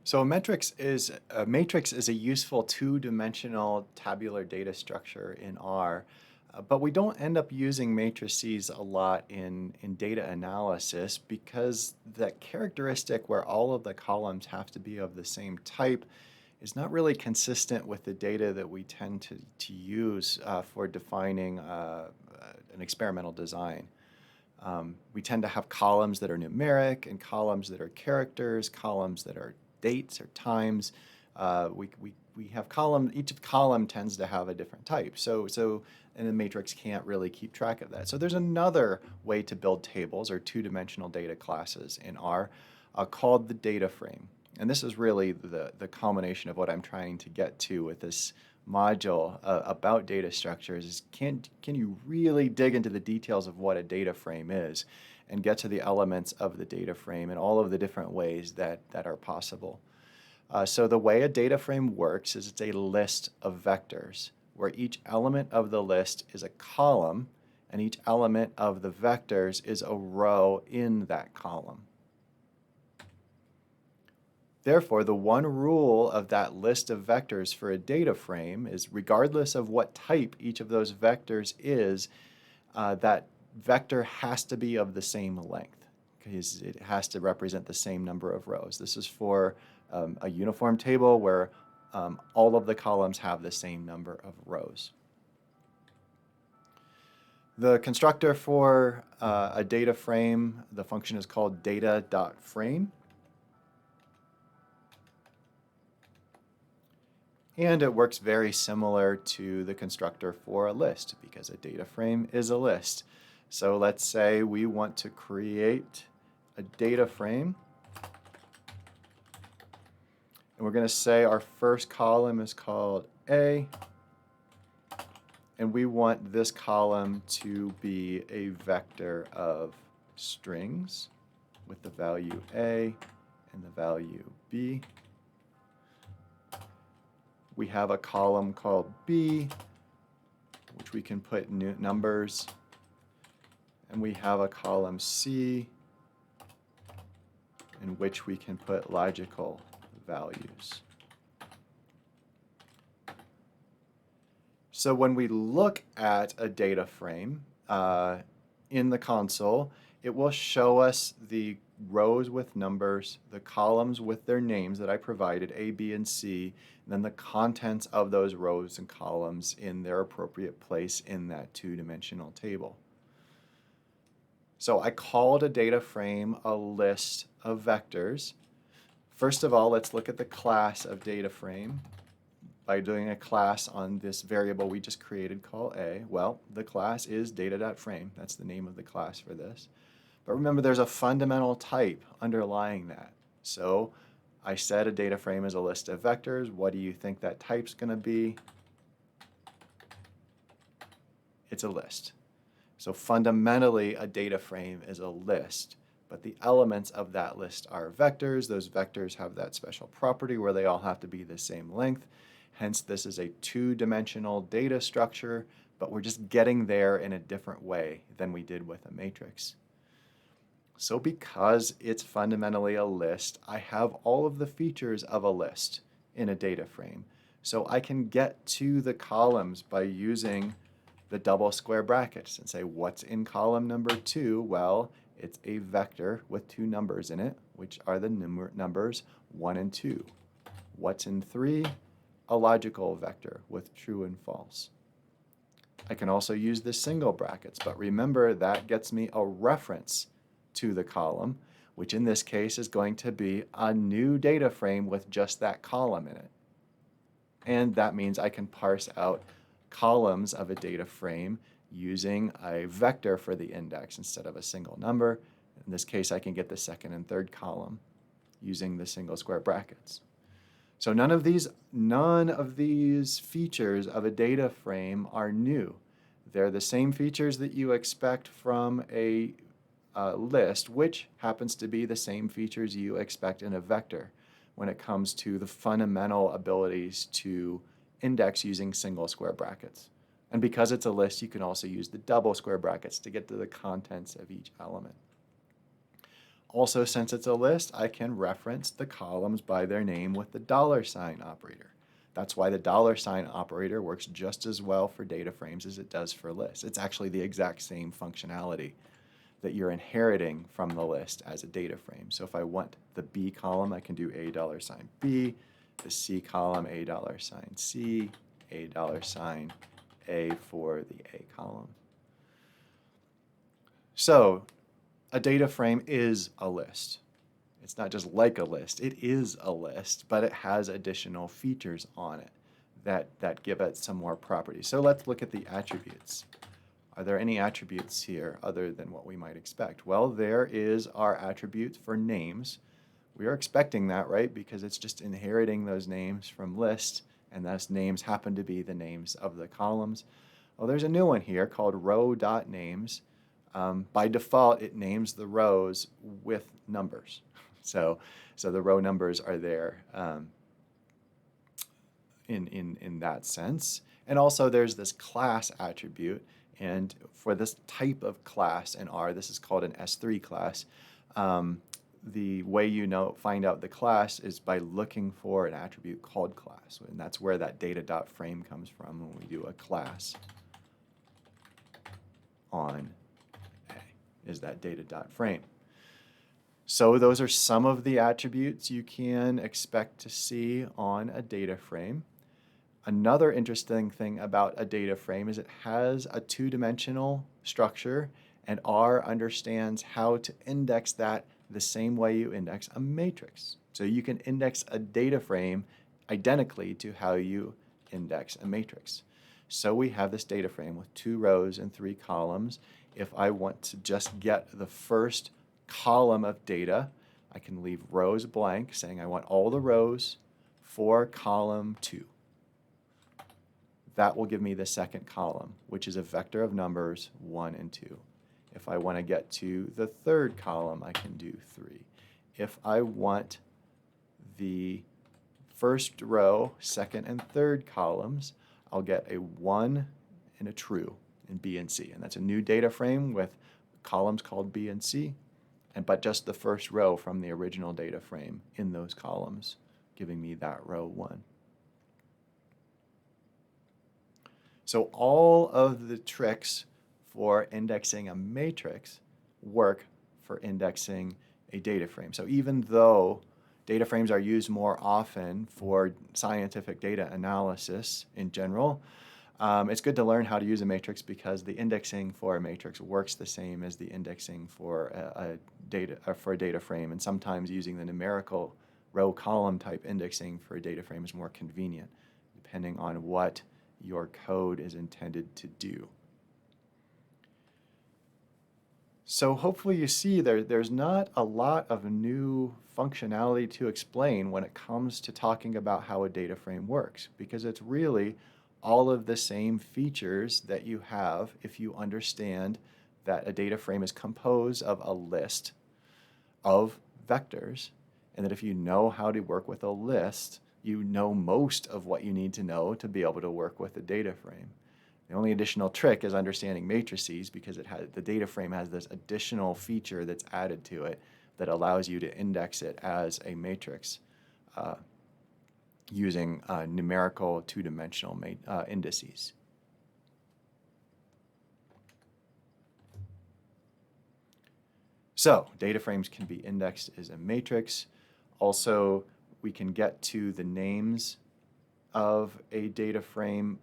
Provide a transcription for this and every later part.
So a matrix is a useful two-dimensional tabular data structure in R, but we don't end up using matrices a lot in data analysis because that characteristic where all of the columns have to be of the same type is not really consistent with the data that we tend to use for defining an experimental design. We tend to have columns that are numeric and columns that are characters, columns that are dates or times. We have each column tends to have a different type. And the matrix can't really keep track of that. So there's another way to build tables or two-dimensional data classes in R called the data frame. And this is really the culmination of what I'm trying to get to with this module about data structures is can you really dig into the details of what a data frame is and get to the elements of the data frame and all of the different ways that are possible. So the way a data frame works is it's a list of vectors where each element of the list is a column and each element of the vectors is a row in that column. Therefore, the one rule of that list of vectors for a data frame is regardless of what type each of those vectors is, that vector has to be of the same length because it has to represent the same number of rows. This is for a uniform table where all of the columns have the same number of rows. The constructor for a data frame, the function is called data.frame. And it works very similar to the constructor for a list because a data frame is a list. So let's say we want to create a data frame. And we're going to say our first column is called A. And we want this column to be a vector of strings with the value A and the value B. We have a column called B, which we can put numbers. And we have a column C, in which we can put logical values. So when we look at a data frame in the console, it will show us the rows with numbers, the columns with their names that I provided, A, B, and C, and then the contents of those rows and columns in their appropriate place in that two-dimensional table. So I called a data frame a list of vectors. First of all, let's look at the class of data frame. By doing a class on this variable we just created called A, well, the class is data.frame. That's the name of the class for this. But remember, there's a fundamental type underlying that. So I said a data frame is a list of vectors. What do you think that type's going to be? It's a list. So fundamentally, a data frame is a list. But the elements of that list are vectors. Those vectors have that special property where they all have to be the same length. Hence, this is a two-dimensional data structure, but we're just getting there in a different way than we did with a matrix. So because it's fundamentally a list, I have all of the features of a list in a data frame. So I can get to the columns by using the double square brackets and say, what's in column number 2? Well, it's a vector with two numbers in it, which are the numbers 1 and 2. What's in 3? A logical vector with true and false. I can also use the single brackets, but remember that gets me a reference to the column, which in this case is going to be a new data frame with just that column in it. And that means I can parse out columns of a data frame using a vector for the index instead of a single number. In this case, I can get the second and third column using the single square brackets. So none of these features of a data frame are new. They're the same features that you expect from a list, which happens to be the same features you expect in a vector when it comes to the fundamental abilities to index using single square brackets. And because it's a list, you can also use the double square brackets to get to the contents of each element. Also, since it's a list, I can reference the columns by their name with the $ operator. That's why the $ operator works just as well for data frames as it does for lists. It's actually the exact same functionality that you're inheriting from the list as a data frame. So if I want the B column, I can do $B, the C column, $C, $A for the A column. So a data frame is a list. It's not just like a list, it is a list, but it has additional features on it that give it some more properties. So let's look at the attributes. Are there any attributes here other than what we might expect? Well, there is our attribute for names. We are expecting that, right? Because it's just inheriting those names from lists, and those names happen to be the names of the columns. Well, there's a new one here called row.names. By default, it names the rows with numbers. So the row numbers are there in that sense. And also there's this class attribute. And for this type of class in R, this is called an S3 class. The way you find out the class is by looking for an attribute called class. And that's where that data.frame comes from when we do a class on A, is that data.frame. So those are some of the attributes you can expect to see on a data frame. Another interesting thing about a data frame is it has a two-dimensional structure, and R understands how to index that the same way you index a matrix. So you can index a data frame identically to how you index a matrix. So we have this data frame with 2 rows and 3 columns. If I want to just get the first column of data, I can leave rows blank, saying I want all the rows for column 2. That will give me the second column, which is a vector of numbers 1 and 2. If I want to get to the third column, I can do 3. If I want the first row, second and third columns, I'll get a 1 and a true in B and C. And that's a new data frame with columns called B and C, but just the first row from the original data frame in those columns, giving me that row 1. So all of the tricks for indexing a matrix work for indexing a data frame. So even though data frames are used more often for scientific data analysis in general, it's good to learn how to use a matrix because the indexing for a matrix works the same as the indexing for a data frame, and sometimes using the numerical row-column type indexing for a data frame is more convenient, depending on what your code is intended to do. So hopefully you see there's not a lot of new functionality to explain when it comes to talking about how a data frame works, because it's really all of the same features that you have if you understand that a data frame is composed of a list of vectors, and that if you know how to work with a list, you know most of what you need to know to be able to work with a data frame. The only additional trick is understanding matrices, because the data frame has this additional feature that's added to it that allows you to index it as a matrix using numerical two-dimensional indices. So data frames can be indexed as a matrix. Also, we can get to the names of a data frame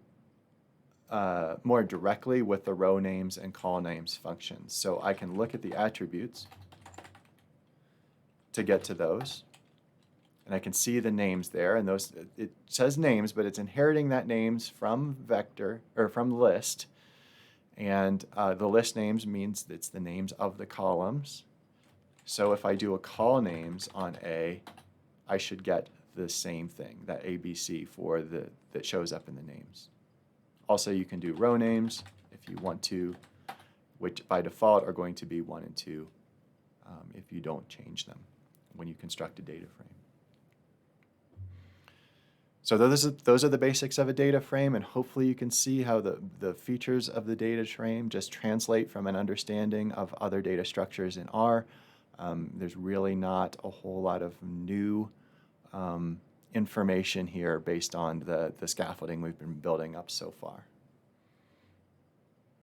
more directly with the row names and call names functions. So I can look at the attributes to get to those, and I can see the names there, and those, it says names, but it's inheriting that names from vector, or from list, and the list names means it's the names of the columns. So if I do a call names on A, I should get the same thing, that ABC for that shows up in the names. Also, you can do row names if you want to, which by default are going to be 1 and 2 if you don't change them when you construct a data frame. So those are the basics of a data frame, and hopefully you can see how the features of the data frame just translate from an understanding of other data structures in R There's really not a whole lot of new information here based on the scaffolding we've been building up so far.